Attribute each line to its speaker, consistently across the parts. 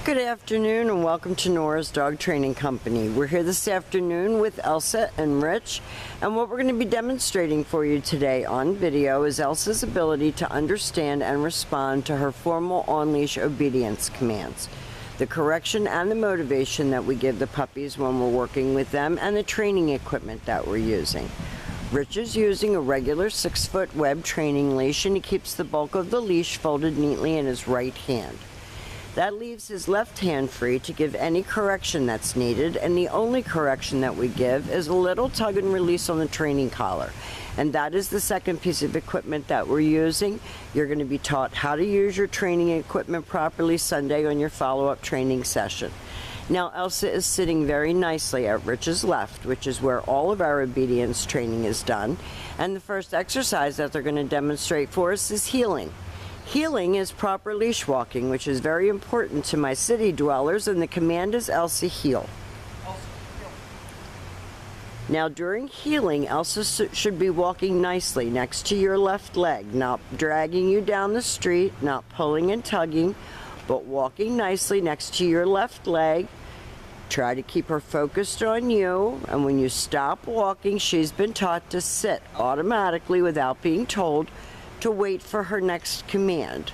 Speaker 1: Good afternoon and welcome to Nora's Dog Training Company. We're here this afternoon with Elsa and Rich, and what we're going to be demonstrating for you today on video is Elsa's ability to understand and respond to her formal on-leash obedience commands, the correction and the motivation that we give the puppies when we're working with them, and the training equipment that we're using. Rich is using a regular 6-foot web training leash, and he keeps the bulk of the leash folded neatly in his right hand. That leaves his left hand free to give any correction that's needed, and the only correction that we give is a little tug and release on the training collar. And that is the second piece of equipment that we're using. You're going to be taught how to use your training equipment properly Sunday on your follow-up training session. Now Elsa is sitting very nicely at Rich's left, which is where all of our obedience training is done. And the first exercise that they're going to demonstrate for us is heeling. Heeling is proper leash walking, which is very important to my city dwellers, and the command is Elsa heel. Now during heeling, Elsa should be walking nicely next to your left leg, not dragging you down the street, not pulling and tugging, but walking nicely next to your left leg. Try to keep her focused on you, and when you stop walking, she's been taught to sit automatically without being told to wait for her next command.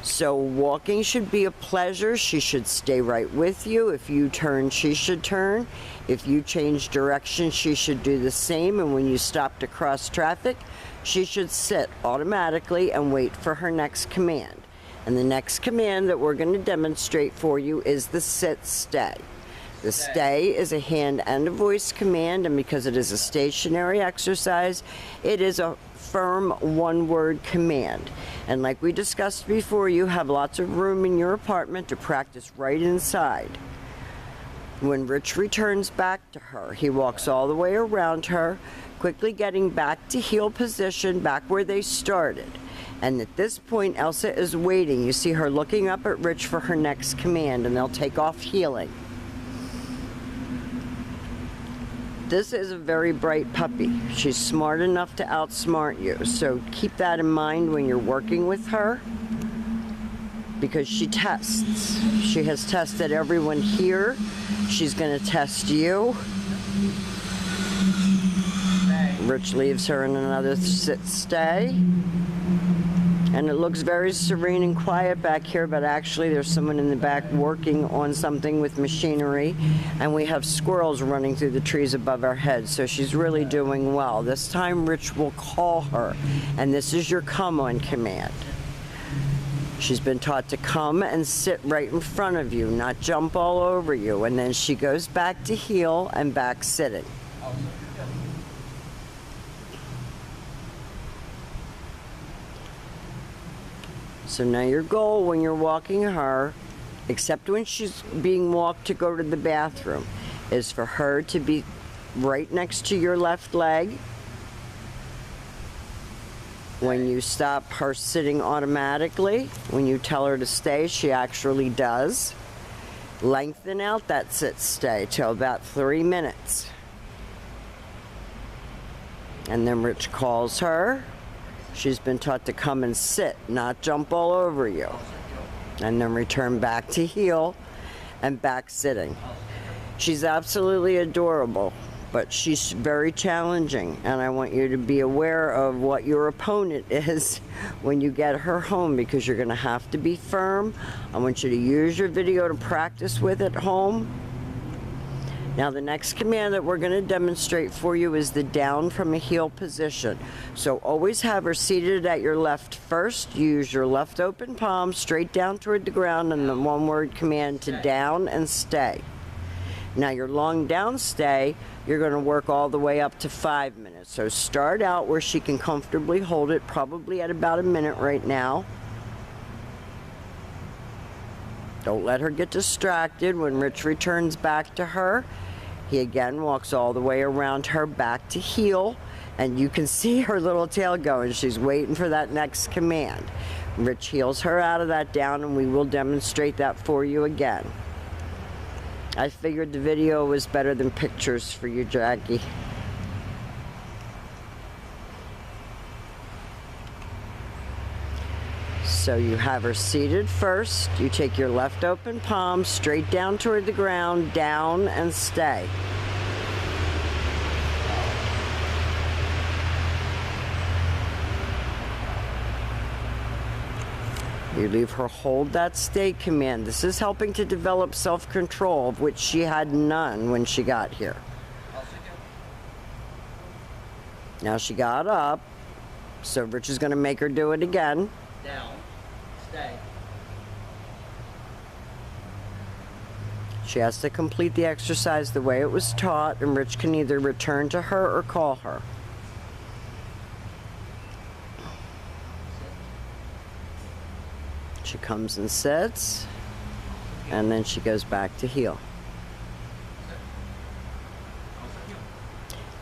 Speaker 1: So walking should be a pleasure. She should stay right with you. If you turn, she should turn. If you change direction, she should do the same. And when you stop to cross traffic, she should sit automatically and wait for her next command. And the next command that we're going to demonstrate for you is the sit stay. The stay is a hand and a voice command, and because it is a stationary exercise, it is a firm one-word command. And like we discussed before, you have lots of room in your apartment to practice right inside. When Rich returns back to her, he walks all the way around her, quickly getting back to heel position, back where they started. And at this point, Elsa is waiting. You see her looking up at Rich for her next command, and they'll take off heeling. This is a very bright puppy. She's smart enough to outsmart you, so keep that in mind when you're working with her, because she tests. She has tested everyone here. She's going to test you. Rich leaves her in another sit stay. And it looks very serene and quiet back here, but actually there's someone in the back working on something with machinery, and we have squirrels running through the trees above our heads, so she's really doing well. This time Rich will call her, and this is your come on command. She's been taught to come and sit right in front of you, not jump all over you, and then she goes back to heel and back sitting. So now your goal when you're walking her, except when she's being walked to go to the bathroom, is for her to be right next to your left leg. When you stop her sitting automatically, when you tell her to stay, she actually does. Lengthen out that sit stay till about 3 minutes. And then Rich calls her. She's been taught to come and sit, not jump all over you. And then return back to heel and back sitting. She's absolutely adorable, but she's very challenging. And I want you to be aware of what your opponent is when you get her home, because you're going to have to be firm. I want you to use your video to practice with at home. Now the next command that we're going to demonstrate for you is the down from a heel position. So always have her seated at your left first. Use your left open palm straight down toward the ground, and the one-word command to down and stay. Now your long down stay, you're going to work all the way up to 5 minutes. So start out where she can comfortably hold it, probably at about a minute right now. Don't let her get distracted. When Rich returns back to her, he again walks all the way around her back to heel, and you can see her little tail going. She's waiting for that next command. Rich heels her out of that down, and we will demonstrate that for you again. I figured the video was better than pictures for you, Jackie. So you have her seated first. You take your left open palm straight down toward the ground, down and stay. You leave her hold that stay command. This is helping to develop self-control, of which she had none when she got here. Now she got up, so Rich is going to make her do it again.
Speaker 2: Down, stay.
Speaker 1: She has to complete the exercise the way it was taught, and Rich can either return to her or call her. She comes and sits, and then she goes back to heel.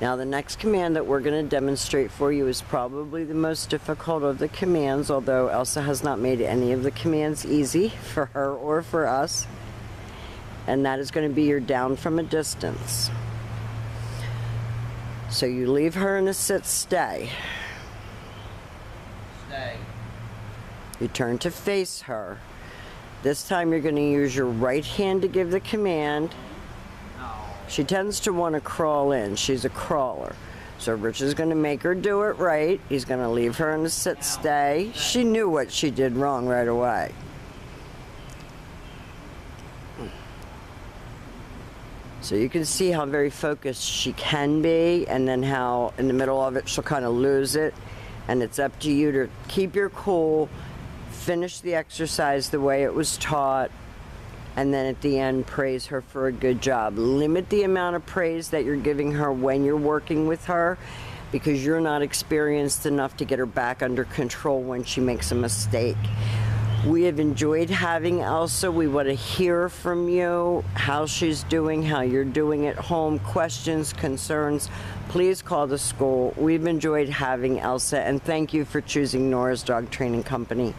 Speaker 1: Now the next command that we're going to demonstrate for you is probably the most difficult of the commands, although Elsa has not made any of the commands easy for her or for us. And that is going to be your down from a distance. So you leave her in a sit stay.
Speaker 2: Stay.
Speaker 1: You turn to face her. This time you're going to use your right hand to give the command. She tends to want to crawl in. She's a crawler. So Rich is going to make her do it right. He's going to leave her in a sit stay. She knew what she did wrong right away. So you can see how very focused she can be, and then how in the middle of it she'll kind of lose it. And it's up to you to keep your cool, finish the exercise the way it was taught, and then at the end praise her for a good job. Limit the amount of praise that you're giving her when you're working with her, because you're not experienced enough to get her back under control when she makes a mistake. We have enjoyed having Elsa. We want to hear from you, how she's doing, how you're doing at home, questions, concerns. Please call the school. We've enjoyed having Elsa, and thank you for choosing Nora's Dog Training Company.